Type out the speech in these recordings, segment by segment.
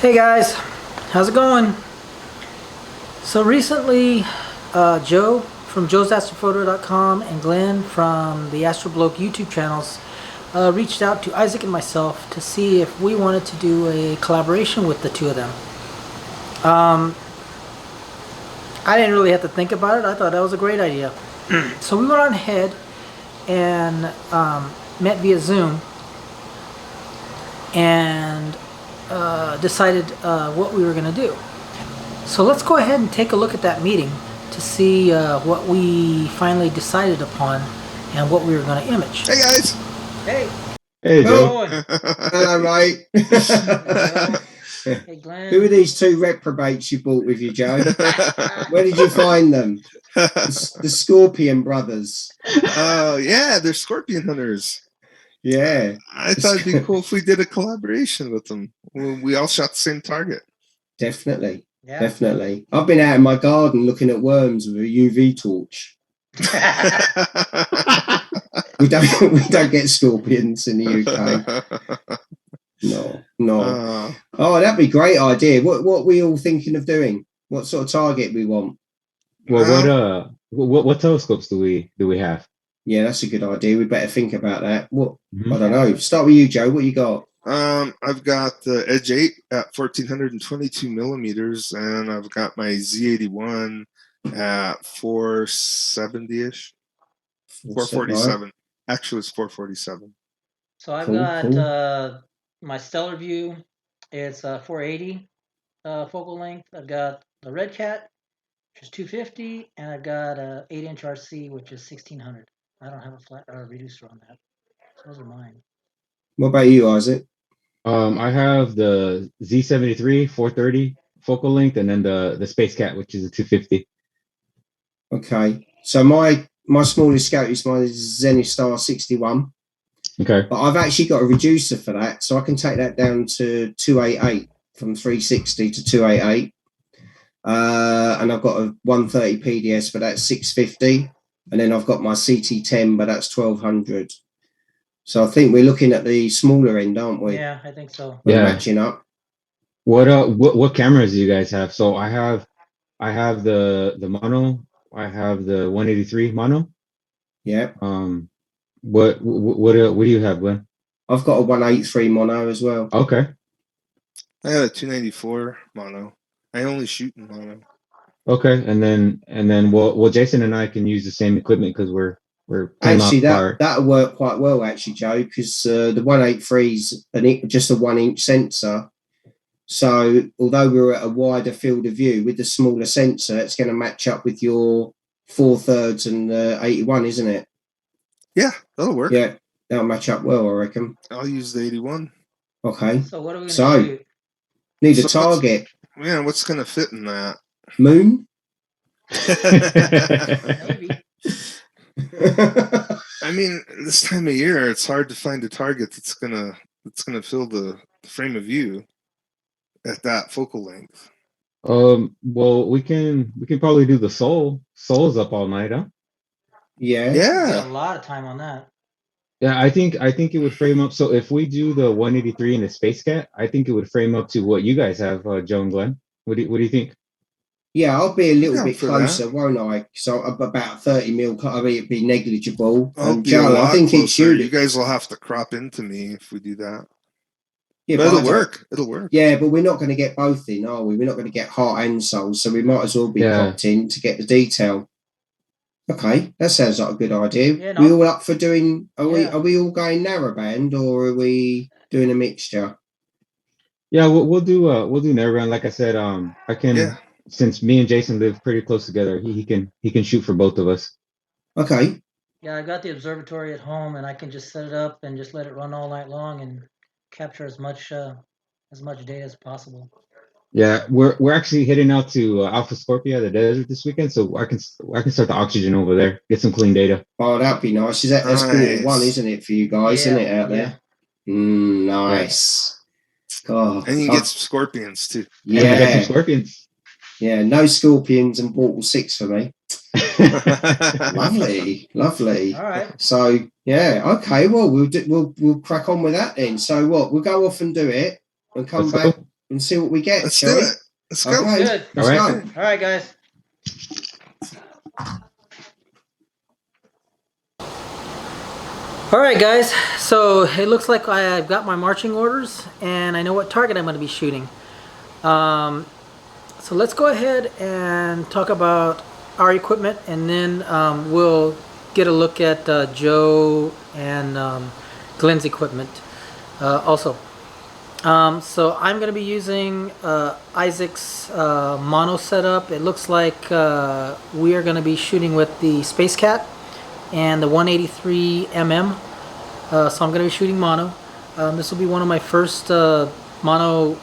Hey guys, how's it going? So recently, Joe from joesastrophoto.com and Glenn from the Astrobloke YouTube channels reached out to Isaac and myself to see if we wanted to do a collaboration with the two of them. I didn't really have to think about it. I thought that was a great idea. So we went on ahead and met via Zoom and decided what we were going to do. So let's go ahead and take a look at that meeting to see what we finally decided upon and what we were going to image. Hey guys! Hey! Hey, Joe. Hello, mate. Hey, Glenn. Who are these two reprobates you brought with you, Joe? Where did you find them? The Scorpion brothers. Oh, yeah, they're scorpion hunters. Yeah. I thought it'd be cool if we did a collaboration with them. We all shot the same target. Definitely. Yeah. Definitely. I've been out in my garden looking at worms with a UV torch. we don't get scorpions in the UK. No. Oh, that'd be a great idea. What we all thinking of doing? What sort of target we want? Well, what telescopes do we have? Yeah, that's a good idea. We better think about that. I don't know. Start with you, Joe. What you got? I've got the Edge 8 at 1422 millimeters, and I've got my Z81 at 470-ish. 447. Actually, it's 447. So I've got my stellar view. It's 480 focal length. I've got the Red Cat, which is 250, and I've got a 8-inch RC, which is 1600. I don't have a flat reducer on that. So those are mine. What about you, Isaac? I have the Z73 430 focal length, and then the Space Cat, which is a 250. Okay, so my smallest scout is my Zenith Star 61. Okay, but I've actually got a reducer for that, so I can take that down to 288 from 360 to 288. And I've got a 130 PDS, but that's 650, and then I've got my CT10, but that's 1200. So I think we're looking at the smaller end, aren't we? Yeah, I think so. We're matching up. What cameras do you guys have? So I have the mono. I have the 183 mono. Yeah. What do you have, Glenn? I've got a 183 mono as well. Okay. I have a 294 mono. I only shoot in mono. Okay, and then well Jason and I can use the same equipment because we're actually that'll work quite well actually, Joe, because the 183 is just a 1-inch sensor. So although we're at a wider field of view with the smaller sensor, it's going to match up with your 4/3 and 81, isn't it? Yeah, that'll work. Yeah, that'll match up well, I reckon. I'll use the 81. Okay. So what are we going to shoot? Need a target. What's going to fit in that? Moon? Maybe. I mean, this time of year, it's hard to find a target that's gonna fill the frame of view at that focal length. Well, we can probably do the Soul. Soul's up all night, huh? Yeah. A lot of time on that. Yeah, I think it would frame up. So if we do the 183 and the Space Cat, I think it would frame up to what you guys have, Joe and Glenn. What do you think? Yeah, I'll be a little bit closer, won't I? So about 30 mil. I mean, it'd be negligible. And Joe, I think it's you guys will have to crop into me if we do that. Yeah, but it'll work. It'll work. Yeah, but we're not going to get both in, are we? We're not going to get heart and soul, so we might as well be cropped in to get the detail. Okay, that sounds like a good idea. Yeah, we all up for doing? Are we all going narrowband, or are we doing a mixture? Yeah, we'll do narrowband. Like I said, I can. Yeah. Since me and Jason live pretty close together, he can shoot for both of us. Okay. Yeah, I got the observatory at home, and I can just set it up and just let it run all night long and capture as much data as possible. Yeah, we're actually heading out to Alpha Scorpia, the desert, this weekend, so I can start the oxygen over there, get some clean data. Oh, that'd be nice. That's nice. One, isn't it, for you guys? Isn't it out there? Nice. God. And you get some scorpions too. Yeah, I got some scorpions. Yeah, no scorpions and Portal 6 for me. Lovely. All right. So yeah, okay. Well, we'll crack on with that then. So what? We'll go off and do it and come back and see what we get. Let's shall do we? it. Let's go. Okay, Good. let's All go. right. All right, guys. All right, guys. So it looks like I've got my marching orders, and I know what target I'm going to be shooting. So let's go ahead and talk about our equipment, and then we'll get a look at Joe and Glenn's equipment also. So I'm going to be using Isaac's mono setup. It looks like we are going to be shooting with the Space Cat and the 183 mm. So I'm going to be shooting mono. This will be one of my first mono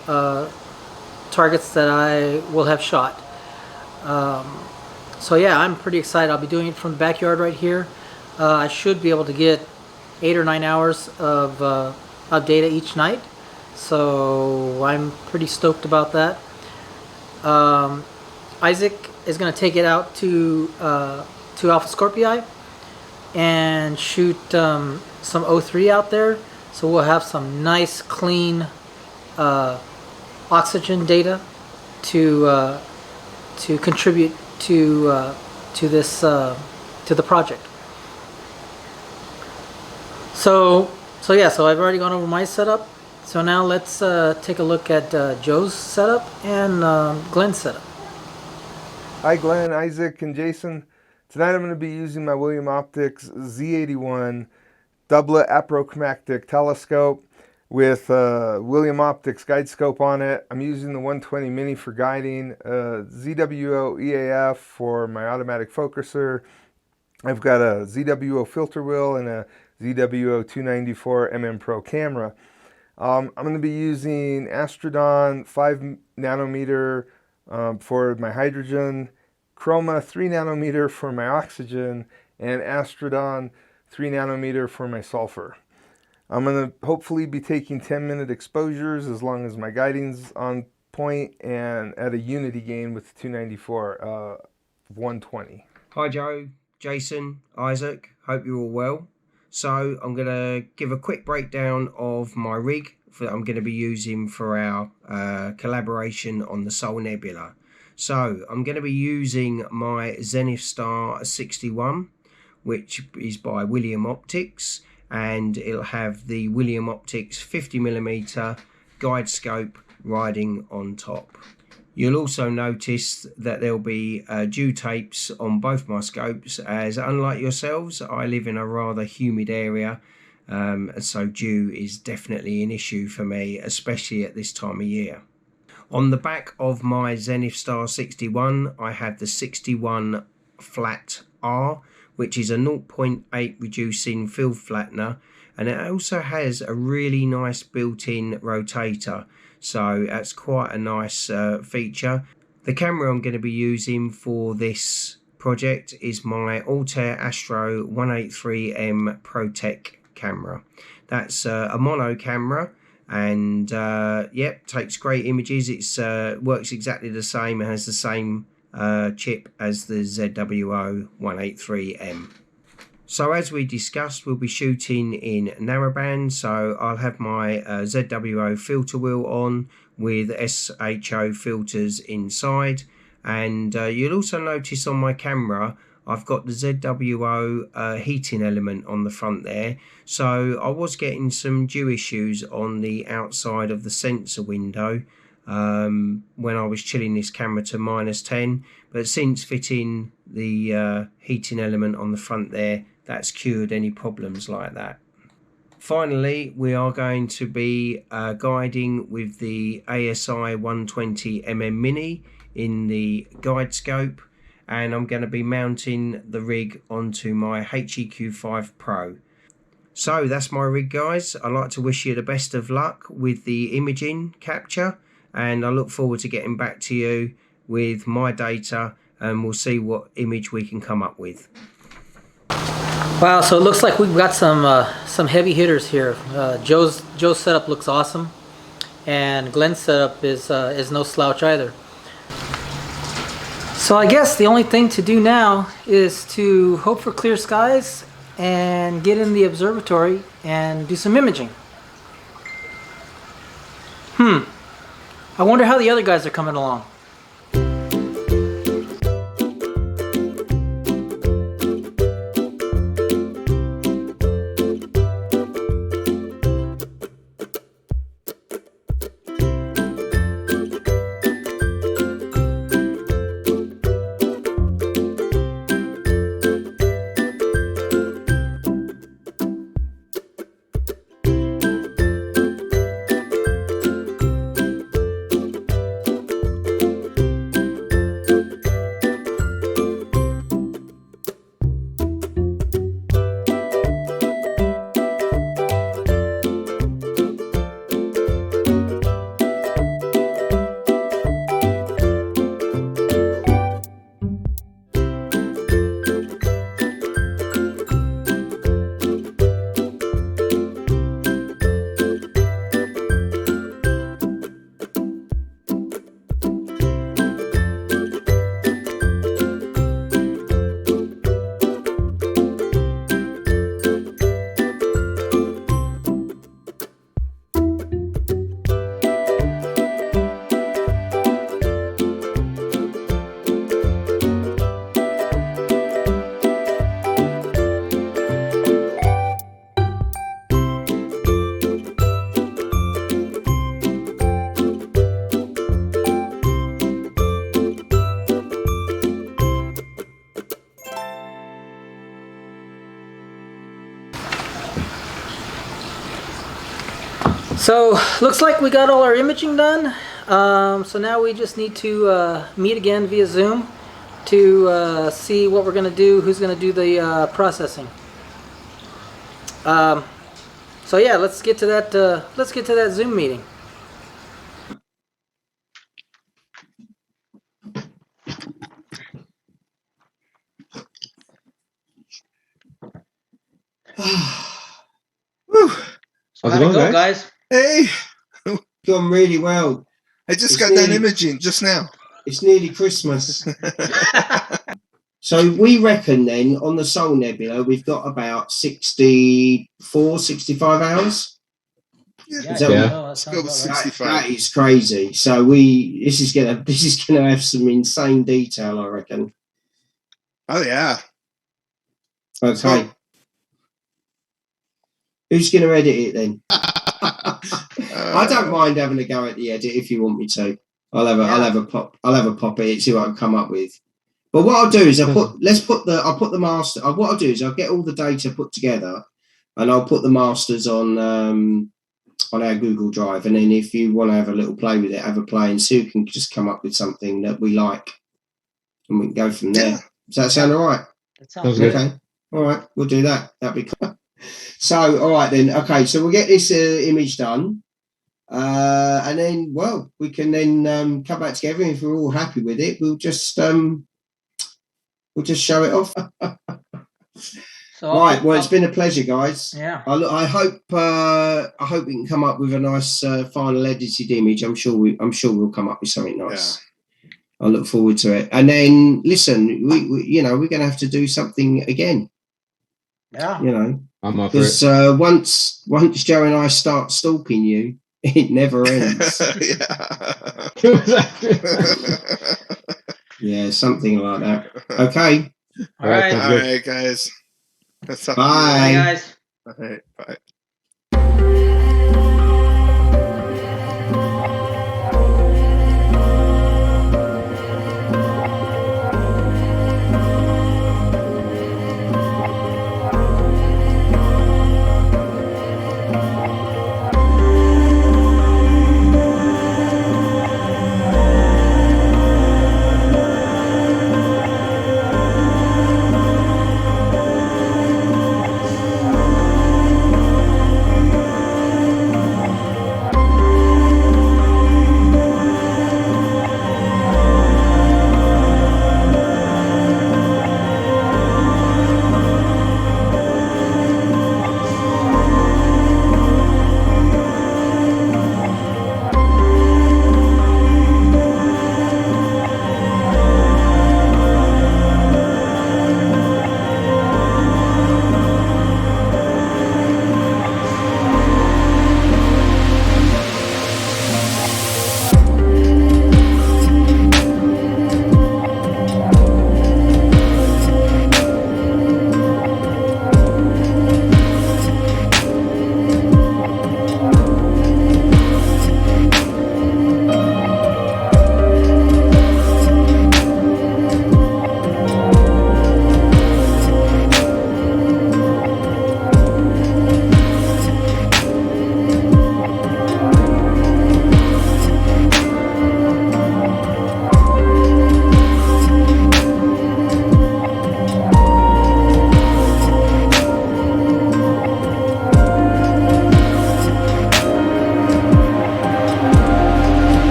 targets that I will have shot. So yeah, I'm pretty excited. I'll be doing it from the backyard right here. I should be able to get 8 or 9 hours of data each night. So I'm pretty stoked about that. Isaac is going to take it out to Alpha Scorpii and shoot some O3 out there. So we'll have some nice clean oxygen data to contribute to this to the project. So yeah, so I've already gone over my setup. So now let's take a look at Joe's setup and Glenn's setup. Hi Glenn, Isaac, and Jason. Tonight I'm going to be using my William Optics Z81 doublet aprochromatic telescope with William Optics guide scope on it. I'm using the 120 mini for guiding, ZWO EAF for my automatic focuser. I've got a ZWO filter wheel and a ZWO 294 mm Pro camera. I'm going to be using Astrodon 5 nanometer for my hydrogen, Chroma 3 nanometer for my oxygen, and Astrodon 3 nanometer for my sulfur. I'm going to hopefully be taking 10-minute exposures as long as my guiding's on point and at a unity gain with 294 120. Hi Joe, Jason, Isaac, hope you're all well. So I'm going to give a quick breakdown of my rig that I'm going to be using for our collaboration on the Soul Nebula. So I'm going to be using my Zenith Star 61, which is by William Optics, and it'll have the William Optics 50mm guide scope riding on top. You'll also notice that there'll be dew tapes on both my scopes, as unlike yourselves, I live in a rather humid area, so dew is definitely an issue for me, especially at this time of year. On the back of my Zenith Star 61, I have the 61 flat R, which is a 0.8 reducing field flattener, and it also has a really nice built-in rotator. So that's quite a nice feature. The camera I'm going to be using for this project is my Altair Astro 183M ProTech camera. That's a mono camera, and yep, takes great images. It's works exactly the same. It has the same chip as the ZWO 183M. So as we discussed, we'll be shooting in narrowband, so I'll have my ZWO filter wheel on with SHO filters inside, and you'll also notice on my camera I've got the ZWO heating element on the front there. So I was getting some dew issues on the outside of the sensor window when I was chilling this camera to -10, but since fitting the heating element on the front there, that's cured any problems like that. Finally, we are going to be guiding with the ASI 120mm Mini in the guide scope, and I'm going to be mounting the rig onto my HEQ5 Pro. So that's my rig, guys. I'd like to wish you the best of luck with the imaging capture, and I look forward to getting back to you with my data, and we'll see what image we can come up with. Wow, so it looks like we've got some heavy hitters here. Joe's setup looks awesome, and Glenn's setup is no slouch either. So I guess the only thing to do now is to hope for clear skies and get in the observatory and do some imaging. I wonder how the other guys are coming along. So looks like we got all our imaging done. So now we just need to meet again via Zoom to see what we're going to do, who's going to do the processing. So yeah, let's get to that. Let's get to that Zoom meeting. Whew. How's it How'd it going, go, guys? guys? Hey, Gone really well. I just It's got that nearly- imaging just now. It's nearly Christmas. So we reckon then on the Soul Nebula, we've got about 64, 65 hours. Yeah. Is that Yeah. No, that Let's sounds go with about right. 65. That is crazy. So this is gonna have some insane detail, I reckon. Oh yeah. Okay. So- Who's gonna edit it then? I don't mind having a go at the edit if you want me to. I'll have a pop at it, see what I can come up with. But what I'll do is I'll put the master. What I'll do is I'll get all the data put together, and I'll put the masters on our Google Drive. And then if you want to have a little play with it, have a play, and Sue can just come up with something that we like, and we can go from there. Yeah. Does that sound all right? That Sounds sounds good. good. Okay. All right, we'll do that. That'd be cool. So, all right then. Okay, so we'll get this image done, and then, well, we can then come back together. And if we're all happy with it, we'll just show it off. So Right. Well, it's been a pleasure, guys. yeah. I hope we can come up with a nice final edited image. I'm sure we'll come up with something nice. I look forward to it. And then, listen, we we're going to have to do something again. Yeah. You know. I'm up for Because it. once Joe and I start stalking you, it never ends. Yeah, something like that. Okay. All right. sounds All good. right, guys. That's up to Bye. Bye, guys. you. All right, bye.